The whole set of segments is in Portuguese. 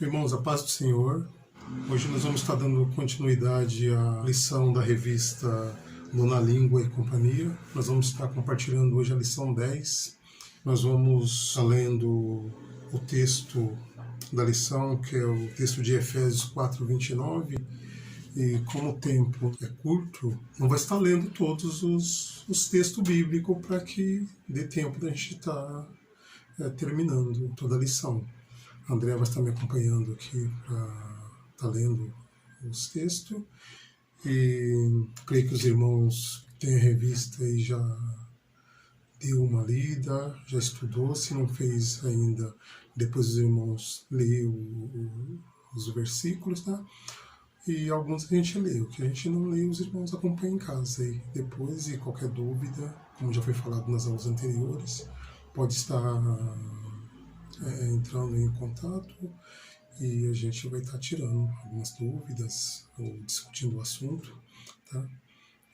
Irmãos, a paz do Senhor. Hoje nós vamos estar dando continuidade à lição da revista Dona Língua e Companhia. Nós vamos estar compartilhando hoje a lição 10. Nós vamos estar lendo o texto da lição, que é o texto de Efésios 4:29. E como o tempo é curto, não vai estar lendo todos os textos bíblicos para que dê tempo da gente estar terminando toda a lição. A André vai estar me acompanhando aqui para estar lendo os textos. E creio que os irmãos têm a revista e já deu uma lida, já estudou. Se não fez ainda, depois os irmãos leem os versículos, tá? E alguns a gente lê. O que a gente não lê, os irmãos acompanham em casa. E depois, e qualquer dúvida, como já foi falado nas aulas anteriores, pode estar entrando em contato e a gente vai estar tirando algumas dúvidas ou discutindo o assunto, tá?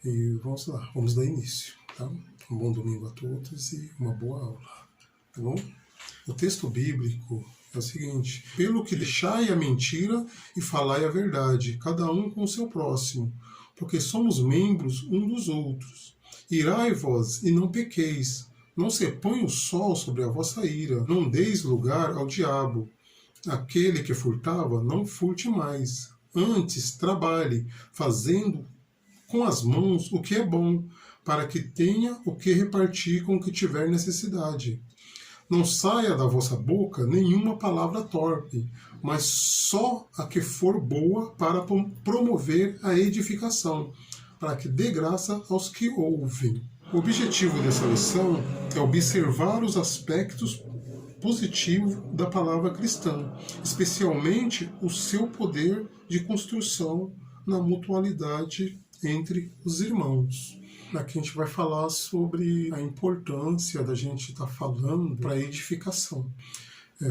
E vamos lá, vamos dar início, tá? Um bom domingo a todos e uma boa aula, tá bom? O texto bíblico é o seguinte: pelo que deixai a mentira e falai a verdade, cada um com o seu próximo, porque somos membros um dos outros. Irai-vos e não pequeis. Não se põe o sol sobre a vossa ira, não deis lugar ao diabo. Aquele que furtava, não furte mais. Antes, trabalhe, fazendo com as mãos o que é bom, para que tenha o que repartir com o que tiver necessidade. Não saia da vossa boca nenhuma palavra torpe, mas só a que for boa para promover a edificação, para que dê graça aos que ouvem. O objetivo dessa lição é observar os aspectos positivos da palavra cristã, especialmente o seu poder de construção na mutualidade entre os irmãos. Aqui a gente vai falar sobre a importância da gente estar falando para edificação.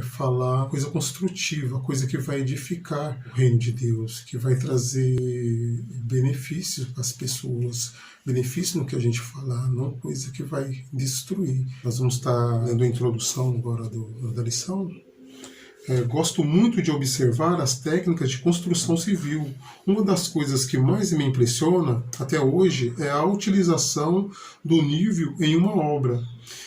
Falar coisa construtiva, coisa que vai edificar o reino de Deus, que vai trazer benefícios para as pessoas, benefício no que a gente falar, não coisa que vai destruir. Nós vamos estar lendo a introdução agora da lição. Gosto muito de observar as técnicas de construção civil. Uma das coisas que mais me impressiona até hoje é a utilização do nível em uma obra,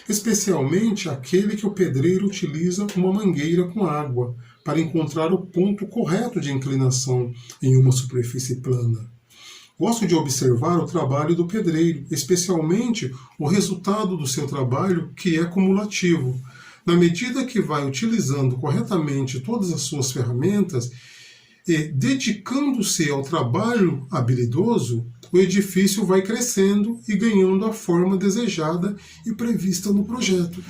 especialmente aquele que o pedreiro utiliza uma mangueira com água para encontrar o ponto correto de inclinação em uma superfície plana. Gosto de observar o trabalho do pedreiro, especialmente o resultado do seu trabalho, que é cumulativo. Na medida que vai utilizando corretamente todas as suas ferramentas e dedicando-se ao trabalho habilidoso, o edifício vai crescendo e ganhando a forma desejada e prevista no projeto.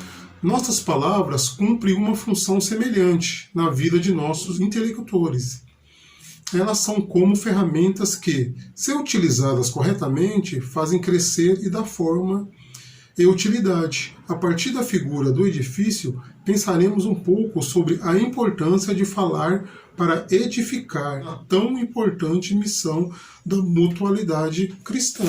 Nossas palavras cumprem uma função semelhante na vida de nossos interlocutores. Elas são como ferramentas que, se utilizadas corretamente, fazem crescer e dar forma e utilidade. A partir da figura do edifício, pensaremos um pouco sobre a importância de falar para edificar a tão importante missão da mutualidade cristã.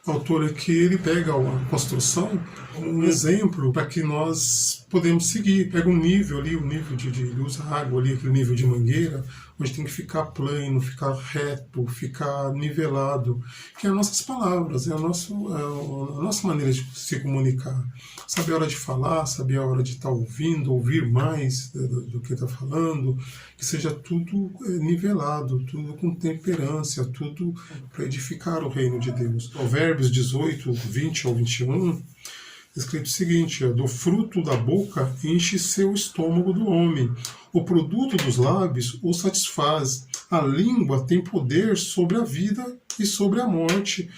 O autor aqui ele pega a construção como um exemplo para que nós podemos seguir. Pega um nível ali, o nível de usa água ali, aquele nível de mangueira, onde tem que ficar plano, ficar reto, ficar nivelado, que é as nossas palavras, é a nossa maneira de se comunicar. Saber a hora de falar, saber a hora de estar ouvindo, ouvir mais do que está falando, que seja tudo nivelado, tudo com temperância, tudo para edificar o reino de Deus. Provérbios 18, 20 ao 21, escrito o seguinte: do fruto da boca enche seu estômago do homem, o produto dos lábios o satisfaz, a língua tem poder sobre a vida e sobre a morte.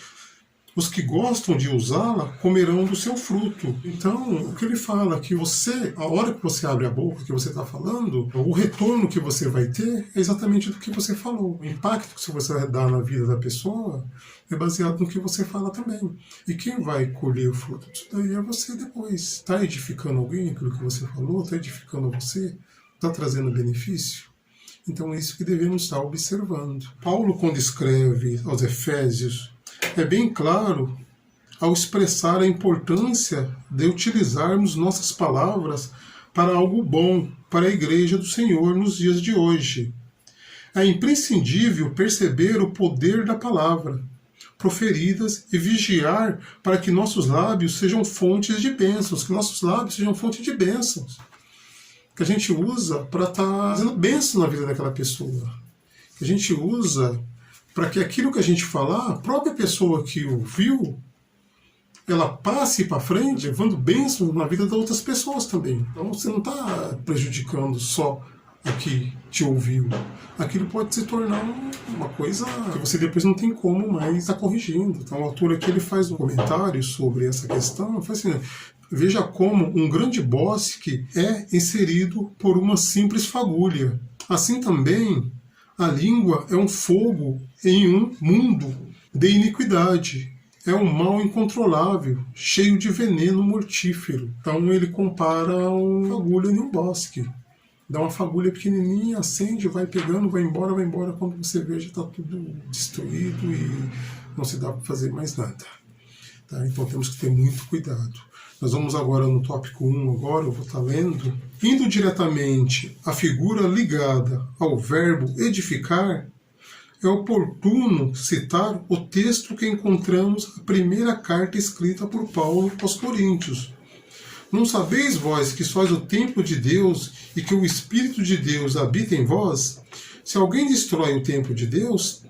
Os que gostam de usá-la comerão do seu fruto. Então, o que ele fala é que você, a hora que você abre a boca, que você está falando, o retorno que você vai ter é exatamente do que você falou. O impacto que você vai dar na vida da pessoa é baseado no que você fala também. E quem vai colher o fruto disso daí é você depois. Está edificando alguém aquilo que você falou? Está edificando você? Está trazendo benefício? Então é isso que devemos estar observando. Paulo, quando escreve aos Efésios, é bem claro ao expressar a importância de utilizarmos nossas palavras para algo bom para a Igreja do Senhor nos dias de hoje. É imprescindível perceber o poder da palavra proferidas e vigiar para que nossos lábios sejam fontes de bênçãos, que nossos lábios sejam fonte de bênçãos, que a gente usa para estar fazendo bênção na vida daquela pessoa, que a gente usa para que aquilo que a gente falar, a própria pessoa que ouviu, ela passe para frente, levando bênçãos na vida de outras pessoas também. Então você não está prejudicando só o que te ouviu. Aquilo pode se tornar uma coisa que você depois não tem como mais estar corrigindo. Então o autor aqui ele faz um comentário sobre essa questão, faz assim, veja como um grande bosque é inserido por uma simples fagulha. Assim também, a língua é um fogo em um mundo de iniquidade. É um mal incontrolável, cheio de veneno mortífero. Então ele compara uma fagulha em um bosque. Dá uma fagulha pequenininha, acende, vai pegando, vai embora. Quando você vê, já está tudo destruído e não se dá para fazer mais nada. Tá? Então temos que ter muito cuidado. Nós vamos agora no tópico 1, agora eu vou estar lendo. Indo diretamente à figura ligada ao verbo edificar, é oportuno citar o texto que encontramos na primeira carta escrita por Paulo aos Coríntios. Não sabeis vós que sois o templo de Deus e que o Espírito de Deus habita em vós? Se alguém destrói o templo de Deus,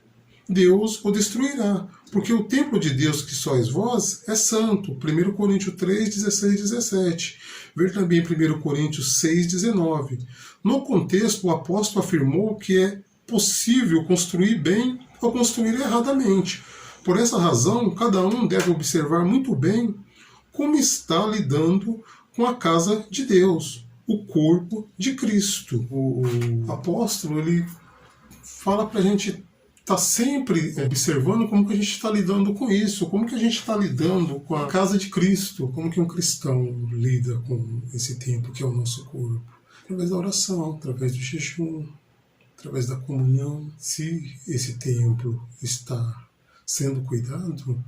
Deus o destruirá, porque o templo de Deus que sois vós é santo. 1 Coríntios 3, 16 e 17. Ver também 1 Coríntios 6, 19. No contexto, o apóstolo afirmou que é possível construir bem ou construir erradamente. Por essa razão, cada um deve observar muito bem como está lidando com a casa de Deus, o corpo de Cristo. O apóstolo ele fala para a gente estar sempre observando como que a gente está lidando com isso, como que a gente está lidando com a casa de Cristo, como que um cristão lida com esse templo que é o nosso corpo. Através da oração, através do jejum, através da comunhão. Se esse templo está sendo cuidado,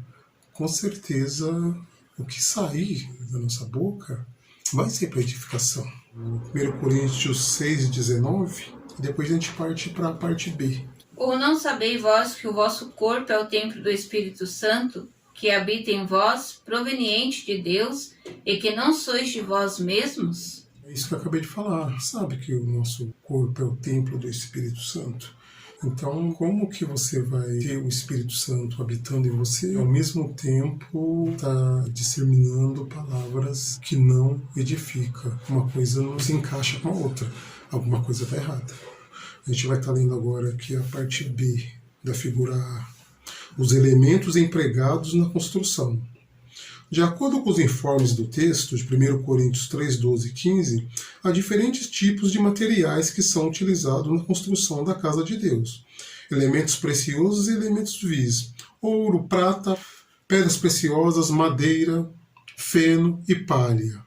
com certeza o que sair da nossa boca vai ser para edificação. 1 Coríntios 6, 19, e depois a gente parte para a parte B. Ou não sabeis vós que o vosso corpo é o templo do Espírito Santo, que habita em vós, proveniente de Deus, e que não sois de vós mesmos? É isso que eu acabei de falar. Sabe que o nosso corpo é o templo do Espírito Santo? Então, como que você vai ter o Espírito Santo habitando em você e ao mesmo tempo está disseminando palavras que não edificam? Uma coisa não se encaixa com a outra. Alguma coisa está errada. A gente vai estar lendo agora aqui a parte B da figura A. Os elementos empregados na construção. De acordo com os informes do texto de 1 Coríntios 3, 12 e 15, há diferentes tipos de materiais que são utilizados na construção da casa de Deus. Elementos preciosos e elementos vis. Ouro, prata, pedras preciosas, madeira, feno e palha.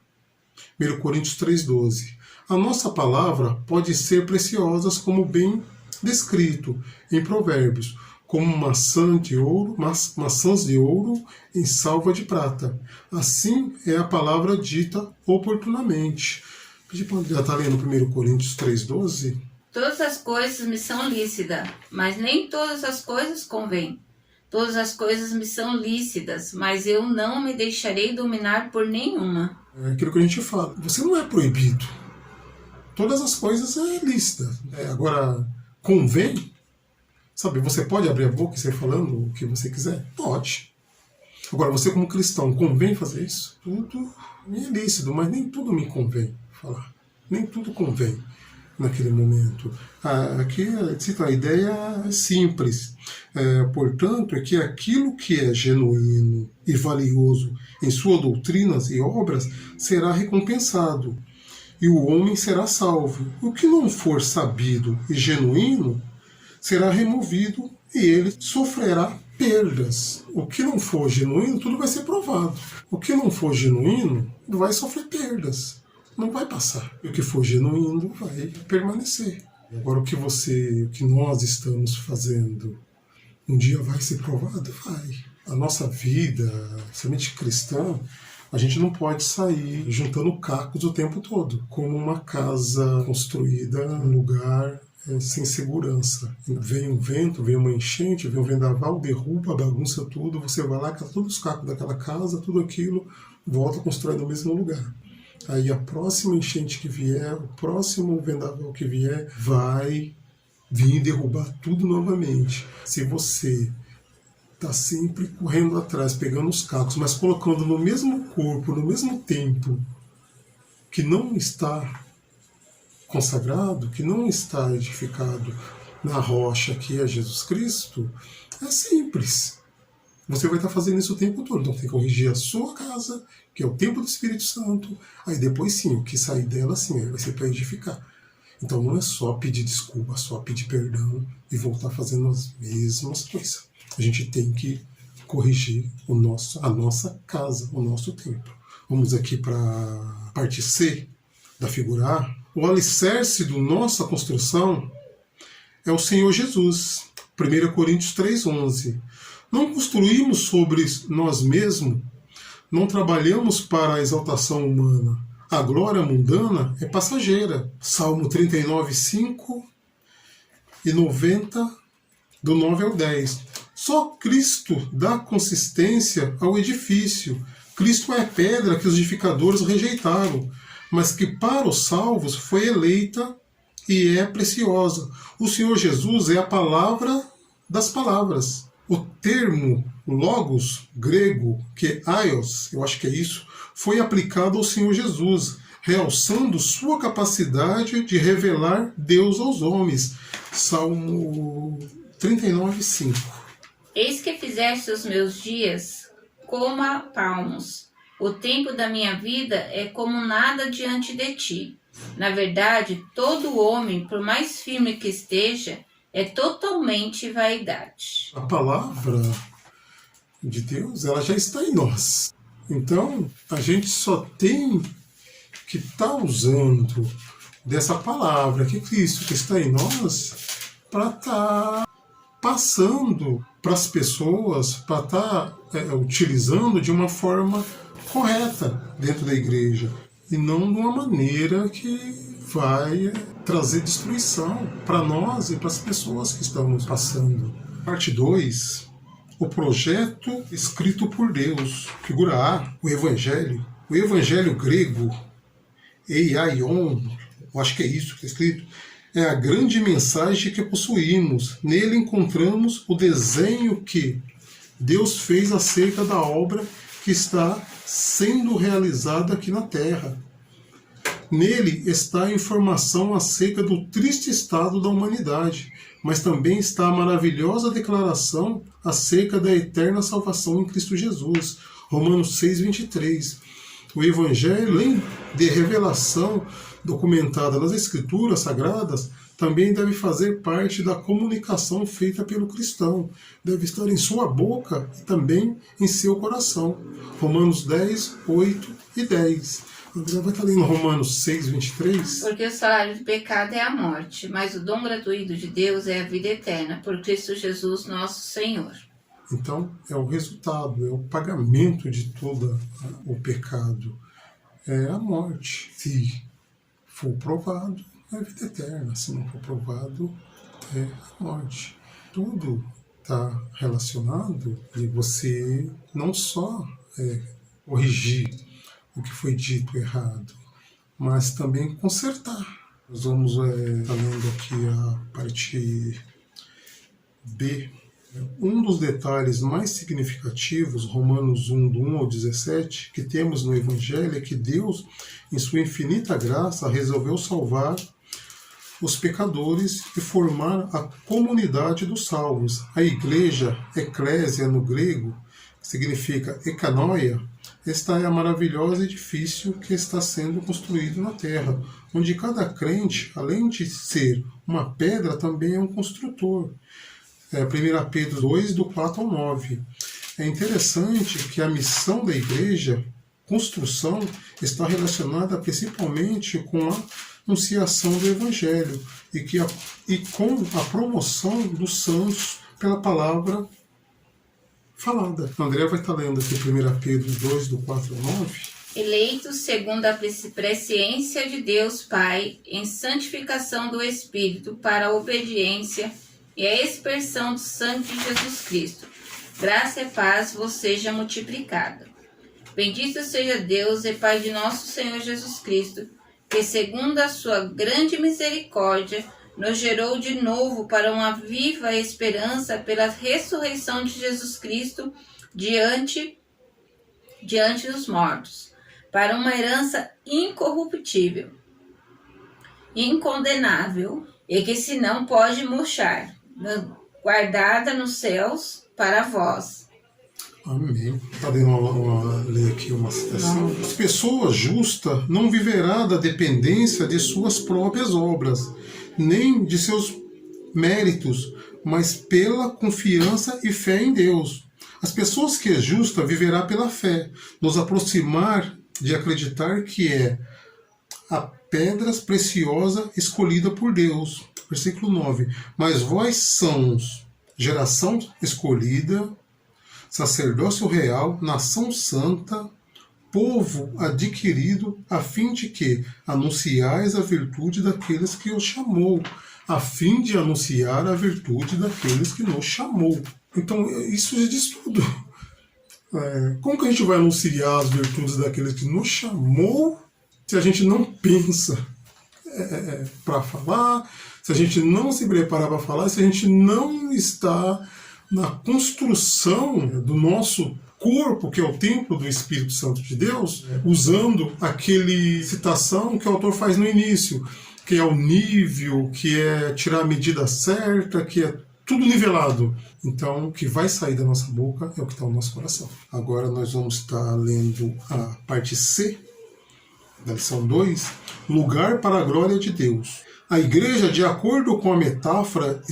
1 Coríntios 3, 12. A nossa palavra pode ser preciosa como bem descrito em Provérbios, como maçãs de ouro em salva de prata. Assim é a palavra dita oportunamente. Pedi para o André estar lendo 1 Coríntios 3,12. Todas as coisas me são lícitas, mas nem todas as coisas convêm. Todas as coisas me são lícitas, mas eu não me deixarei dominar por nenhuma. É aquilo que a gente fala. Você não é proibido. Todas as coisas é lícita. Agora, convém? Sabe, você pode abrir a boca e sair falando o que você quiser? Pode. Agora, você como cristão, convém fazer isso? Tudo me é lícito, mas nem tudo me convém falar. Nem tudo convém naquele momento. Aqui cita a ideia simples. Portanto, é que aquilo que é genuíno e valioso em suas doutrinas e obras será recompensado, e o homem será salvo. O que não for sabido e genuíno será removido e ele sofrerá perdas. O que não for genuíno, tudo vai ser provado. O que não for genuíno, vai sofrer perdas. Não vai passar. E o que for genuíno vai permanecer. Agora o que nós estamos fazendo, um dia vai ser provado? Vai. A nossa vida, somente cristã, A gente não pode sair juntando cacos o tempo todo, como uma casa construída num lugar sem segurança. Vem um vento, vem uma enchente, vem um vendaval, derruba, bagunça tudo, você vai lá, cata todos os cacos daquela casa, tudo aquilo, volta a construir no mesmo lugar. Aí a próxima enchente que vier, o próximo vendaval que vier, vai vir derrubar tudo novamente. Se você está sempre correndo atrás, pegando os cacos, mas colocando no mesmo corpo, no mesmo tempo, que não está consagrado, que não está edificado na rocha que é Jesus Cristo, é simples. Você vai estar fazendo isso o tempo todo. Então tem que corrigir a sua casa, que é o templo do Espírito Santo. Aí depois sim, o que sair dela sim, vai ser para edificar. Então não é só pedir desculpa, só pedir perdão e voltar fazendo as mesmas coisas. A gente tem que corrigir a nossa casa, o nosso templo. Vamos aqui para a parte C da figura A. O alicerce da nossa construção é o Senhor Jesus. 1 Coríntios 3,11. Não construímos sobre nós mesmos, não trabalhamos para a exaltação humana. A glória mundana é passageira. Salmo 39,5 e 90, do 9 ao 10. Só Cristo dá consistência ao edifício. Cristo é a pedra que os edificadores rejeitaram, mas que para os salvos foi eleita e é preciosa. O Senhor Jesus é a palavra das palavras. O termo logos, grego, que é aios, eu acho que é isso, foi aplicado ao Senhor Jesus, realçando sua capacidade de revelar Deus aos homens. Salmo 39,5. Eis que fizeste os meus dias como a palmos. O tempo da minha vida é como nada diante de ti. Na verdade, todo homem, por mais firme que esteja, é totalmente vaidade. A palavra de Deus, ela já está em nós. Então, a gente só tem que estar usando dessa palavra que Cristo que está em nós para estar passando para as pessoas, para estar utilizando de uma forma correta dentro da igreja e não de uma maneira que vai trazer destruição para nós e para as pessoas que estamos passando. Parte 2, o projeto escrito por Deus. Figura A, o Evangelho. O Evangelho grego, eiaion, eu acho que é isso que está escrito, é a grande mensagem que possuímos. Nele encontramos o desenho que Deus fez acerca da obra que está sendo realizada aqui na Terra. Nele está a informação acerca do triste estado da humanidade, mas também está a maravilhosa declaração acerca da eterna salvação em Cristo Jesus. Romanos 6,23. O Evangelho, além de revelação documentada nas Escrituras Sagradas, também deve fazer parte da comunicação feita pelo cristão. Deve estar em sua boca e também em seu coração. Romanos 10, 8 e 10. Agora vai estar lendo Romanos 6, 23. Porque o salário do pecado é a morte, mas o dom gratuito de Deus é a vida eterna, por Cristo Jesus nosso Senhor. Então, é o resultado, é o pagamento de todo o pecado. É a morte. Se for provado, é a vida eterna. Se não for provado, é a morte. Tudo está relacionado e você não só corrigir o que foi dito errado, mas também consertar. Nós vamos estar lendo aqui a parte B. Um dos detalhes mais significativos, Romanos 1, do 1 ao 17, que temos no Evangelho é que Deus, em sua infinita graça, resolveu salvar os pecadores e formar a comunidade dos salvos. A igreja, eclésia no grego, que significa ekanoia, esta é a maravilhosa edifício que está sendo construído na terra, onde cada crente, além de ser uma pedra, também é um construtor. 1 Pedro 2, do 4 ao 9. É interessante que a missão da igreja, construção, está relacionada principalmente com a anunciação do Evangelho e com a promoção dos santos pela palavra falada. A André vai estar lendo aqui 1 Pedro 2, do 4 ao 9. Eleitos segundo a presciência de Deus Pai, em santificação do Espírito, para a obediência e a expressão do sangue de Jesus Cristo. Graça e paz vos seja multiplicada. Bendito seja Deus e Pai de nosso Senhor Jesus Cristo, que segundo a sua grande misericórdia, nos gerou de novo para uma viva esperança pela ressurreição de Jesus Cristo diante dos mortos, para uma herança incorruptível, incondenável, e que se não pode murchar, guardada nos céus para vós. Amém. Está dando ler aqui uma citação. As pessoas justas não viverá da dependência de suas próprias obras, nem de seus méritos, mas pela confiança e fé em Deus. As pessoas que é justa viverá pela fé, nos aproximar de acreditar que é a pedra preciosa escolhida por Deus. Versículo 9. Mas vós sois geração escolhida, sacerdócio real, nação santa, povo adquirido, a fim de que anunciais a virtude daqueles que os chamou. A fim de anunciar a virtude daqueles que nos chamou. Então, isso já diz tudo. Como que a gente vai anunciar as virtudes daqueles que nos chamou se a gente não pensa para falar, se a gente não se prepara para falar, se a gente não está na construção do nosso corpo, que é o templo do Espírito Santo de Deus, usando aquele citação que o autor faz no início, que é o nível, que é tirar a medida certa, que é tudo nivelado. Então, o que vai sair da nossa boca é o que está no nosso coração. Agora nós vamos estar lendo a parte C da lição 2, lugar para a glória de Deus. A igreja, de acordo com a metáfora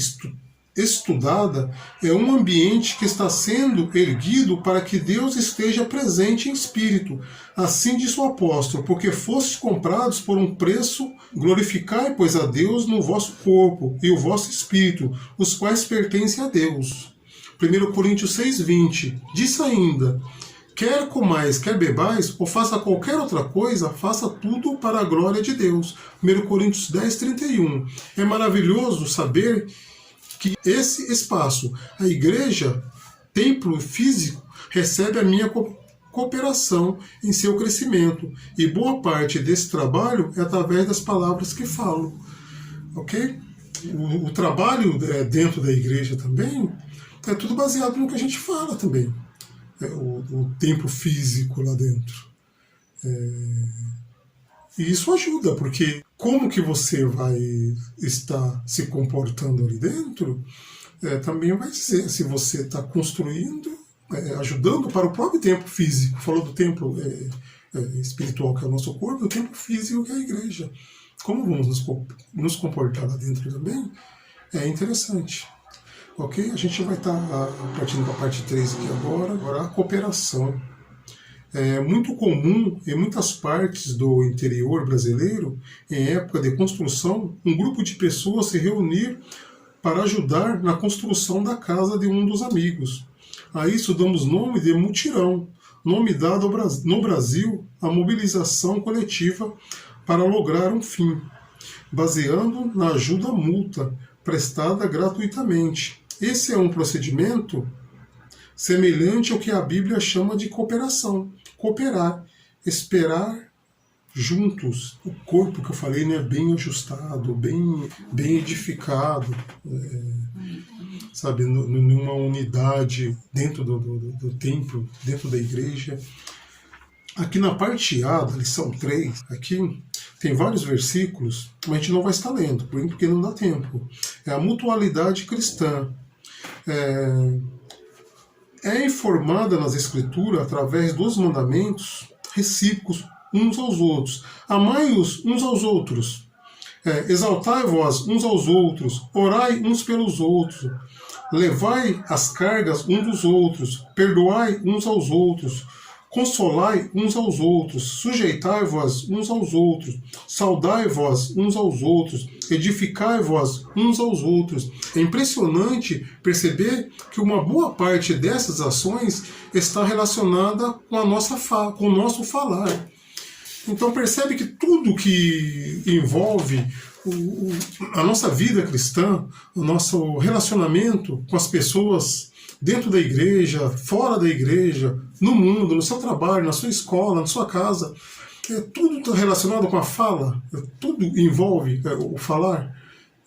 estudada, é um ambiente que está sendo erguido para que Deus esteja presente em espírito. Assim diz o apóstolo, porque fostes comprados por um preço, glorificai, pois, a Deus no vosso corpo e o vosso espírito, os quais pertencem a Deus. 1 Coríntios 6,20 diz ainda, quer comais, quer bebais, ou faça qualquer outra coisa, faça tudo para a glória de Deus. 1 Coríntios 10,31. É maravilhoso saber que esse espaço, a igreja, templo físico, recebe a minha cooperação em seu crescimento. E boa parte desse trabalho é através das palavras que falo. Ok? O trabalho dentro da igreja também é tudo baseado no que a gente fala também. O templo físico lá dentro. E isso ajuda, porque como que você vai estar se comportando ali dentro, também vai dizer se você está construindo, ajudando para o próprio templo físico. Falou do templo espiritual, que é o nosso corpo, o templo físico, que é a igreja. Como vamos nos comportar lá dentro também, é interessante. Ok? A gente vai estar partindo para a parte 3 aqui agora a cooperação. É muito comum em muitas partes do interior brasileiro, em época de construção, um grupo de pessoas se reunir para ajudar na construção da casa de um dos amigos. A isso damos nome de mutirão, nome dado no Brasil à mobilização coletiva para lograr um fim, baseando na ajuda mútua prestada gratuitamente. Esse é um procedimento semelhante ao que a Bíblia chama de cooperação. Cooperar, esperar juntos. O corpo que eu falei, né, bem ajustado, bem edificado, sabe, numa unidade dentro do templo, dentro da igreja. Aqui na parte A da lição 3, aqui tem vários versículos, mas a gente não vai estar lendo, porque não dá tempo. É a mutualidade cristã. É informada nas Escrituras através dos mandamentos recíprocos uns aos outros. Amai-os uns aos outros. Exaltai-vos uns aos outros. Orai uns pelos outros. Levai as cargas uns dos outros. Perdoai uns aos outros. Consolai uns aos outros, sujeitai-vos uns aos outros, saudai-vos uns aos outros, edificai-vos uns aos outros. É impressionante perceber que uma boa parte dessas ações está relacionada com a nossa com o nosso falar. Então percebe que tudo que envolve a nossa vida cristã, o nosso relacionamento com as pessoas dentro da igreja, fora da igreja, no mundo, no seu trabalho, na sua escola, na sua casa, tudo relacionado com a fala, tudo envolve o falar.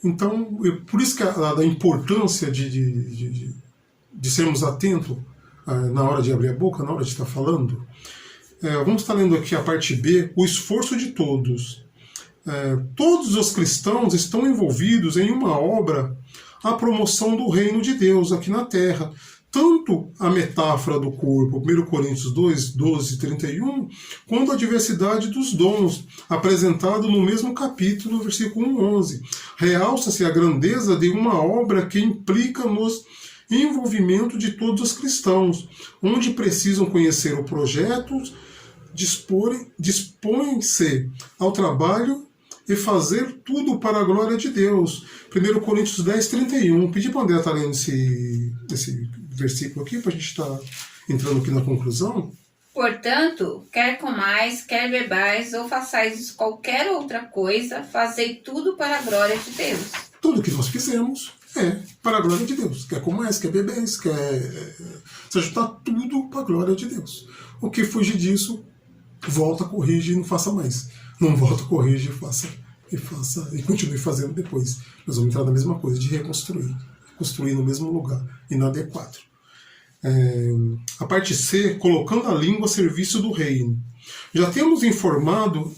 Então, por isso que a importância de sermos atentos na hora de abrir a boca, na hora de estar falando. Vamos estar lendo aqui a parte B, o esforço de todos. Todos os cristãos estão envolvidos em uma obra, a promoção do reino de Deus aqui na terra. Tanto a metáfora do corpo, 1 Coríntios 2, 12 e 31, quanto a diversidade dos dons, apresentado no mesmo capítulo, no versículo 11. Realça-se a grandeza de uma obra que implica nos envolvimento de todos os cristãos, onde precisam conhecer o projeto, dispõem-se ao trabalho e fazer tudo para a glória de Deus. 1 Coríntios 10, 31. Pedi para o André estar lendo esse versículo aqui, para a gente estar entrando aqui na conclusão. Portanto, quer comais, quer bebais, ou façais qualquer outra coisa, fazei tudo para a glória de Deus. Tudo que nós fizemos é para a glória de Deus. Quer comais, quer bebais, quer... Ou seja, está tudo para a glória de Deus. O que fugir disso, volta, corrige e não faça mais. Não volta, corrige e continue fazendo depois. Nós vamos entrar na mesma coisa, de reconstruir. Construir no mesmo lugar, inadequado. A parte C, colocando a língua a serviço do reino. Já temos informado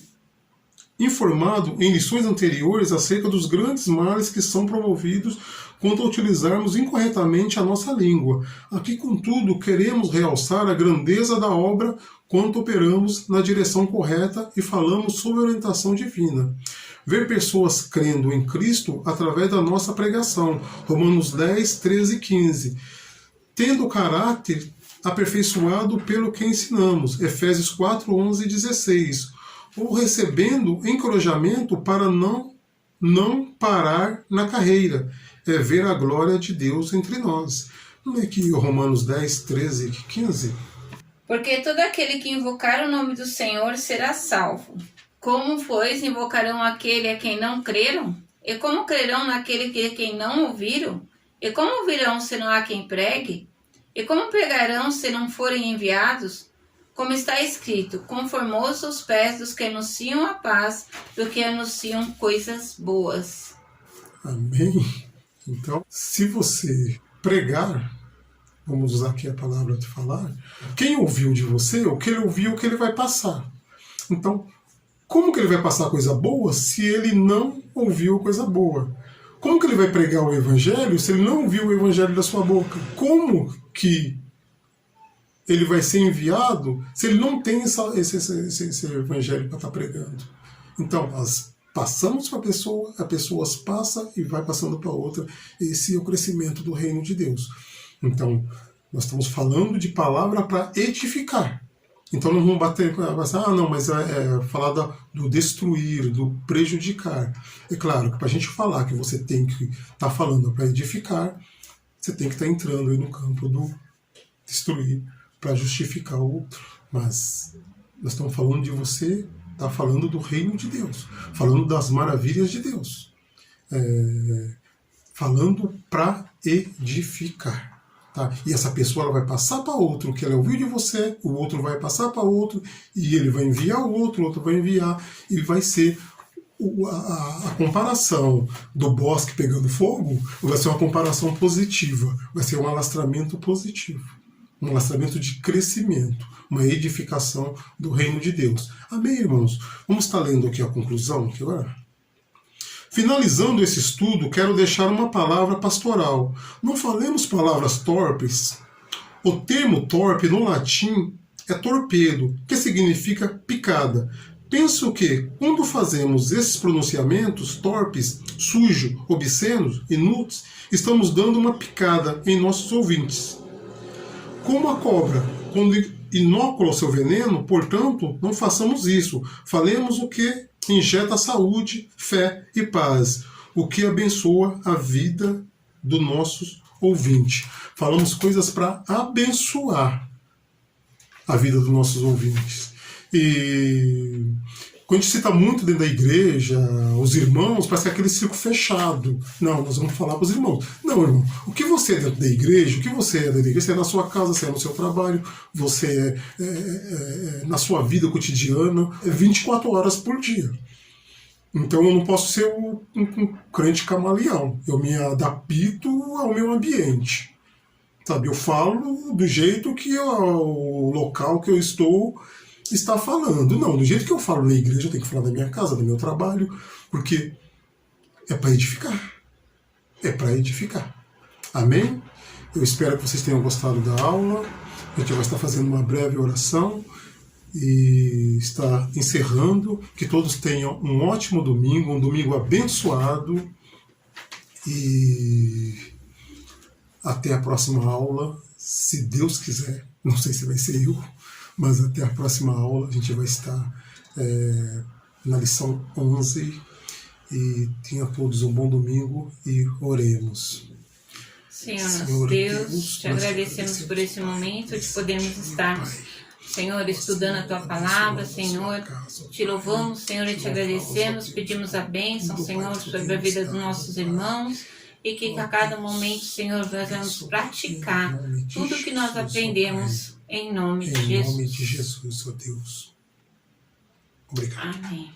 em lições anteriores acerca dos grandes males que são promovidos quando utilizarmos incorretamente a nossa língua. Aqui, contudo, queremos realçar a grandeza da obra quando operamos na direção correta e falamos sob orientação divina. Ver pessoas crendo em Cristo através da nossa pregação. Romanos 10, 13 e 15. Tendo o caráter aperfeiçoado pelo que ensinamos. Efésios 4, 11 e 16. Ou recebendo encorajamento para não parar na carreira. É ver a glória de Deus entre nós. Não é que Romanos 10, 13 e 15? Porque todo aquele que invocar o nome do Senhor será salvo. Como, pois, invocarão aquele a quem não creram? E como crerão naquele a quem não ouviram? E como ouvirão se não há quem pregue? E como pregarão se não forem enviados? Como está escrito, conformou-se os pés dos que anunciam a paz, do que anunciam coisas boas. Amém? Então, se você pregar, vamos usar aqui a palavra de falar, quem ouviu de você, o que ele ouviu, o que ele vai passar. Então, como que ele vai passar coisa boa se ele não ouviu coisa boa? Como que ele vai pregar o evangelho se ele não ouviu o evangelho da sua boca? Como que ele vai ser enviado se ele não tem esse evangelho para estar pregando? Então, nós passamos para a pessoa passa e vai passando para outra. Esse é o crescimento do reino de Deus. Então, nós estamos falando de palavra para edificar. Então não vamos bater, mas falar do destruir, do prejudicar. É claro que para a gente falar que você tem que estar falando para edificar, você tem que estar entrando aí no campo do destruir para justificar o outro. Mas nós estamos falando de você estar falando do reino de Deus, falando das maravilhas de Deus, falando para edificar. Tá? E essa pessoa ela vai passar para outro o que ela ouviu de você, o outro vai passar para outro, e ele vai enviar o outro vai enviar, e vai ser a comparação do bosque pegando fogo, vai ser uma comparação positiva, vai ser um alastramento positivo, um alastramento de crescimento, uma edificação do reino de Deus. Amém, irmãos? Vamos estar lendo aqui a conclusão aqui agora? Finalizando esse estudo, quero deixar uma palavra pastoral. Não falemos palavras torpes. O termo torpe no latim é torpedo, que significa picada. Penso que, quando fazemos esses pronunciamentos torpes, sujos, obscenos, inúteis, estamos dando uma picada em nossos ouvintes. Como a cobra, quando inócula o seu veneno, portanto, não façamos isso. Falemos o que injeta saúde, fé e paz, o que abençoa a vida do nosso ouvinte. Falamos coisas para abençoar a vida dos nossos ouvintes. E quando a gente cita muito dentro da igreja, os irmãos, parece que é aquele círculo fechado. Não, nós vamos falar para os irmãos. Não, irmão, o que você é dentro da igreja, o que você é dentro da igreja, você é na sua casa, você é no seu trabalho, você é na sua vida cotidiana, 24 horas por dia. Então eu não posso ser um crente camaleão. Eu me adapto ao meu ambiente. Sabe, eu falo do jeito que o local que eu estou está falando. Não, do jeito que eu falo na igreja, eu tenho que falar da minha casa, do meu trabalho, porque é para edificar. É para edificar. Amém? Eu espero que vocês tenham gostado da aula. A gente vai estar fazendo uma breve oração e está encerrando. Que todos tenham um ótimo domingo, um domingo abençoado. E até a próxima aula, se Deus quiser. Não sei se vai ser eu, mas até a próxima aula a gente vai estar na lição 11. E tenha todos um bom domingo e oremos. Senhor Deus, te agradecemos por esse momento de podermos estar, Senhor, estudando a Tua Palavra, Senhor. Te louvamos, Senhor, e te agradecemos. Pedimos a bênção, Senhor, sobre a vida dos nossos irmãos. E que a cada momento, Senhor, nós vamos praticar tudo o que nós aprendemos em nome de Jesus. Em nome de Jesus, ó Deus. Obrigado. Amém.